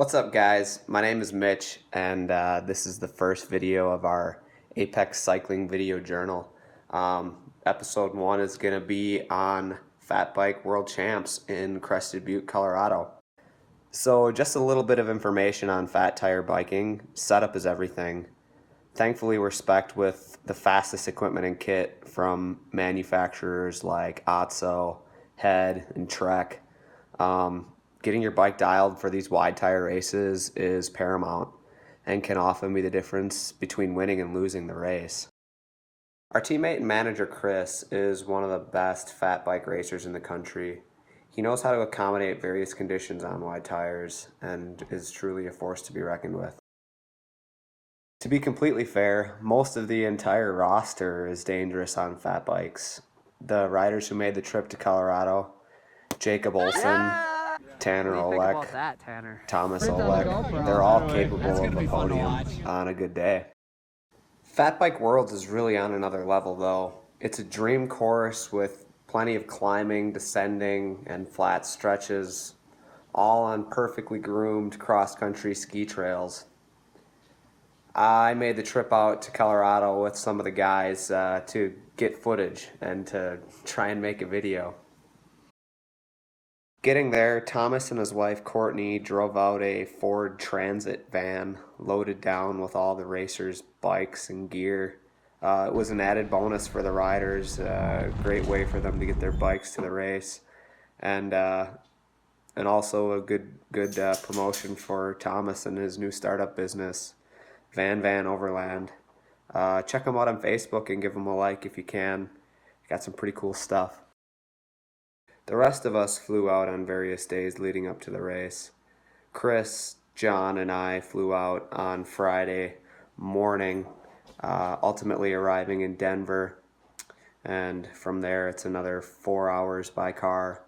What's up, guys? My name is Mitch, and this is the first video of our Apex Cycling Video Journal. Episode 1 is going to be on Fat Bike World Champs in Crested, Butte, Colorado. So just a little bit of information on fat tire biking. Setup is everything. Thankfully, we're spec'd with the fastest equipment and kit from manufacturers like Otso, Head, and Trek. Getting your bike dialed for these wide tire races is paramount and can often be the difference between winning and losing the race. Our teammate and manager Chris is one of the best fat bike racers in the country. He knows how to accommodate various conditions on wide tires and is truly a force to be reckoned with. To be completely fair, most of the entire roster is dangerous on fat bikes. The riders who made the trip to Colorado, Jacob Olsen, Tanner Olek, Thomas Olek, they're all capable of a podium on a good day. Fat Bike Worlds is really on another level though. It's a dream course with plenty of climbing, descending, and flat stretches, all on perfectly groomed cross-country ski trails. I made the trip out to Colorado with some of the guys to get footage and to try and make a video. Getting there, Thomas and his wife Courtney drove out a Ford Transit van loaded down with all the racers' bikes and gear. It was an added bonus for the riders, a great way for them to get their bikes to the race, and also a good promotion for Thomas and his new startup business, Van Overland. Check them out on Facebook and give them a like if you can. Got some pretty cool stuff. The rest of us flew out on various days leading up to the race. Chris, John, and I flew out on Friday morning, ultimately arriving in Denver, and from there it's another 4 hours by car.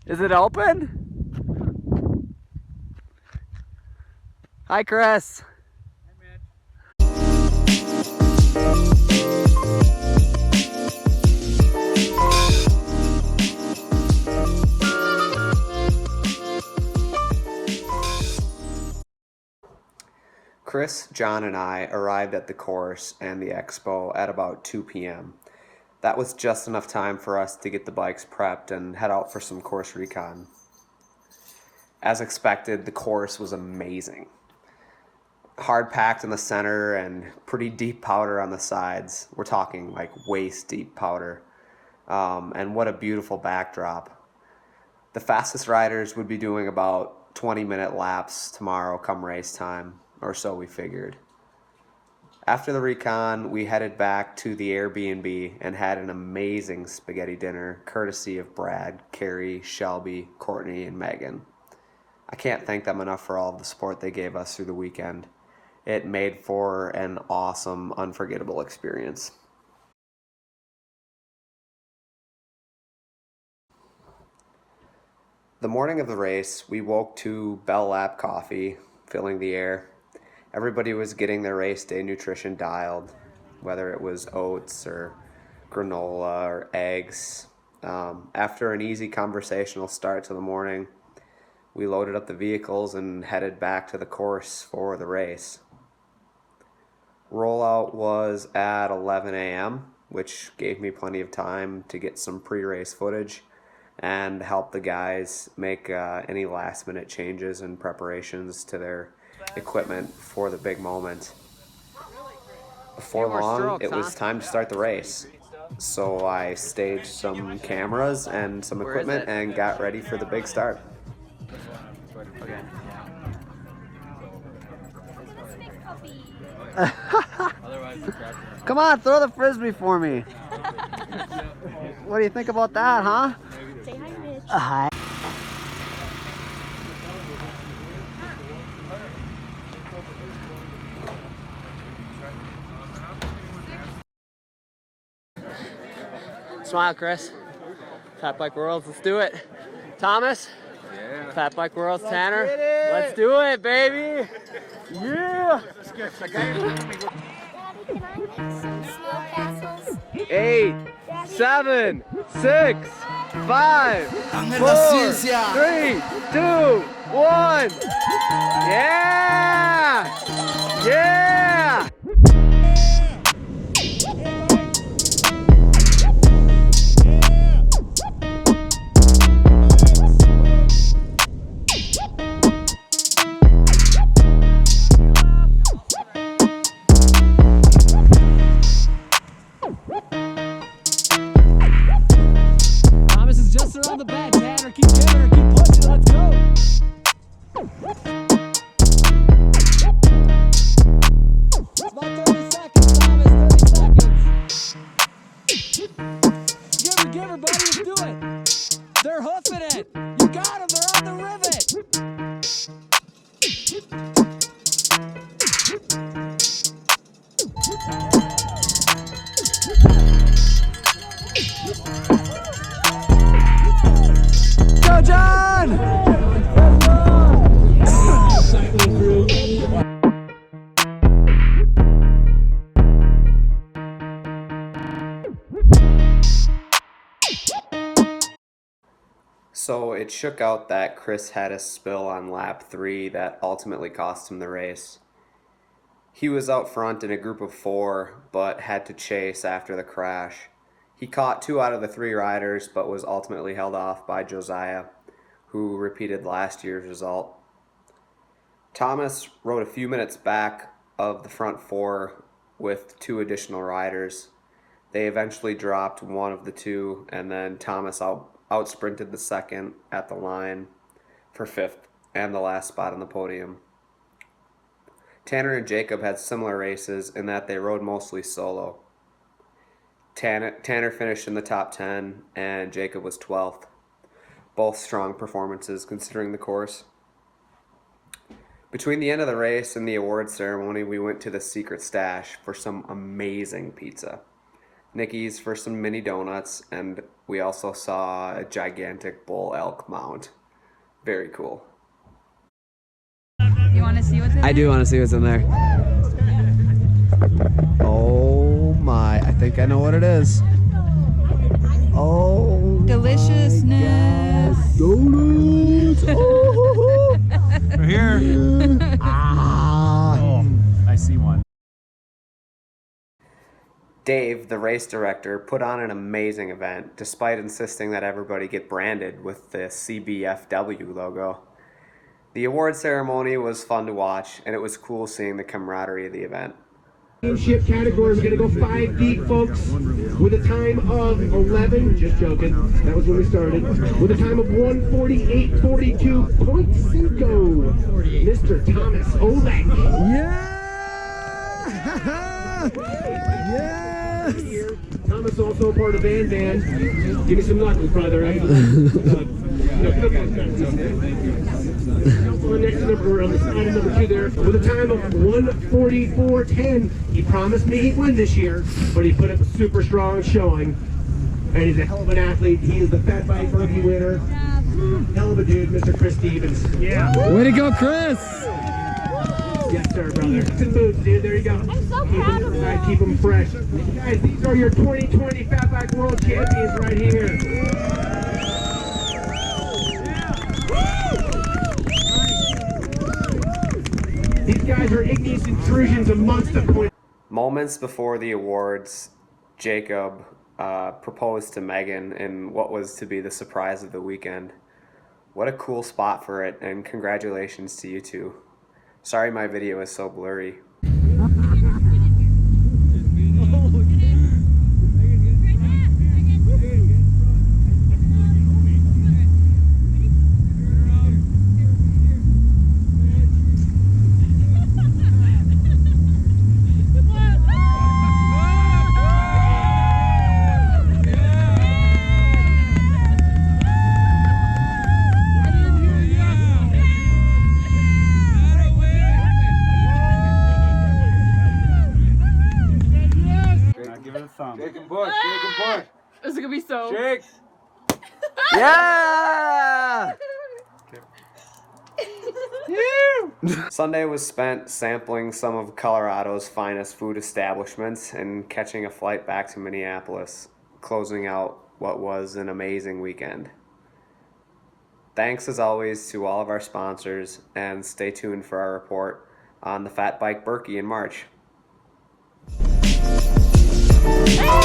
Is it open? Hi, Chris. Hi, Mitch. Chris, John, and I arrived at the course and the expo at about 2 p.m. That was just enough time for us to get the bikes prepped and head out for some course recon. As expected, the course was amazing. Hard packed in the center and pretty deep powder on the sides. We're talking like waist deep powder. And what a beautiful backdrop. The fastest riders would be doing about 20-minute laps tomorrow come race time, or so we figured. After the recon, we headed back to the Airbnb and had an amazing spaghetti dinner, courtesy of Brad, Carrie, Shelby, Courtney, and Megan. I can't thank them enough for all of the support they gave us through the weekend. It made for an awesome, unforgettable experience. The morning of the race, we woke to Bell Lab coffee filling the air. Everybody was getting their race day nutrition dialed, whether it was oats or granola or eggs. After an easy conversational start to the morning, we loaded up the vehicles and headed back to the course for the race. Rollout was at 11 a.m., which gave me plenty of time to get some pre-race footage and help the guys make any last-minute changes and preparations to their equipment for the big moment. Before long, it was time to start the race. So I staged some cameras and some equipment and got ready for the big start. Okay. Come on, throw the frisbee for me. What do you think about that, huh? Say hi, Mitch. Hi. Smile, Chris. Fat Bike Worlds, let's do it. Thomas? Yeah. Fat Bike Worlds, Tanner? Let's do it, baby! Yeah! Daddy, can I make some snow castles? 8, 7, 6, 5, 4, 3, 2, 1. Yeah! Yeah! Thomas is just around the back. Tanner, keep giving her, keep pushing. Let's go. It's about 30 seconds, Thomas. 30 seconds. Give her, buddy. Let's do it. They're hoofing it. You got them. They're on the rivet. Go, John! So it shook out that Chris had a spill on lap 3 that ultimately cost him the race. He was out front in a group of 4, but had to chase after the crash. He caught 2 out of the 3 riders, but was ultimately held off by Josiah, who repeated last year's result. Thomas rode a few minutes back of the front 4 with 2 additional riders. They eventually dropped one of the 2, and then Thomas out-sprinted the second at the line for 5th and the last spot on the podium. Tanner and Jacob had similar races in that they rode mostly solo. Tanner finished in the top 10 and Jacob was 12th. Both strong performances considering the course. Between the end of the race and the awards ceremony, we went to the secret stash for some amazing pizza. Nikki's for some mini donuts, and we also saw a gigantic bull elk mount. Very cool. You want to see what's in there? I do want to see what's in there. Oh my, I think I know what it is. Oh, Deliciousness. donuts. Oh, We're here. ah. Oh, I see one. Dave, the race director, put on an amazing event, despite insisting that everybody get branded with the CBFW logo. The award ceremony was fun to watch, and it was cool seeing the camaraderie of the event. Championship category, we're going to go 5 deep, folks, with a time of 11, just joking, that was when we started, with a time of 1:48:42.5, Mr. Thomas Oleg. Yeah! Yes! Thomas also part of Van Van. Give me some knuckles, brother. Next number on the side of number 2 there, with a time of 1:44:10. He promised me he'd win this year, but he put up a super strong showing. And he's a hell of an athlete. He is the Fat Bike Rookie winner. Hell of a dude, Mr. Chris Stevens. Yeah. Way to go, Chris! Yes, sir, brother. It's in boots, dude. There you go. I'm so proud of him. Keep them fresh. Guys, these are your 2020 Fat Bike World Champions right here. These guys are igneous intrusions amongst the point. Moments before the awards, Jacob proposed to Megan in what was to be the surprise of the weekend. What a cool spot for it, and congratulations to you two. Sorry my video is so blurry. This is gonna be so. Shake. Yeah! Sunday was spent sampling some of Colorado's finest food establishments and catching a flight back to Minneapolis, closing out what was an amazing weekend. Thanks as always to all of our sponsors, and stay tuned for our report on the Fat Bike Berkey in March. Ah!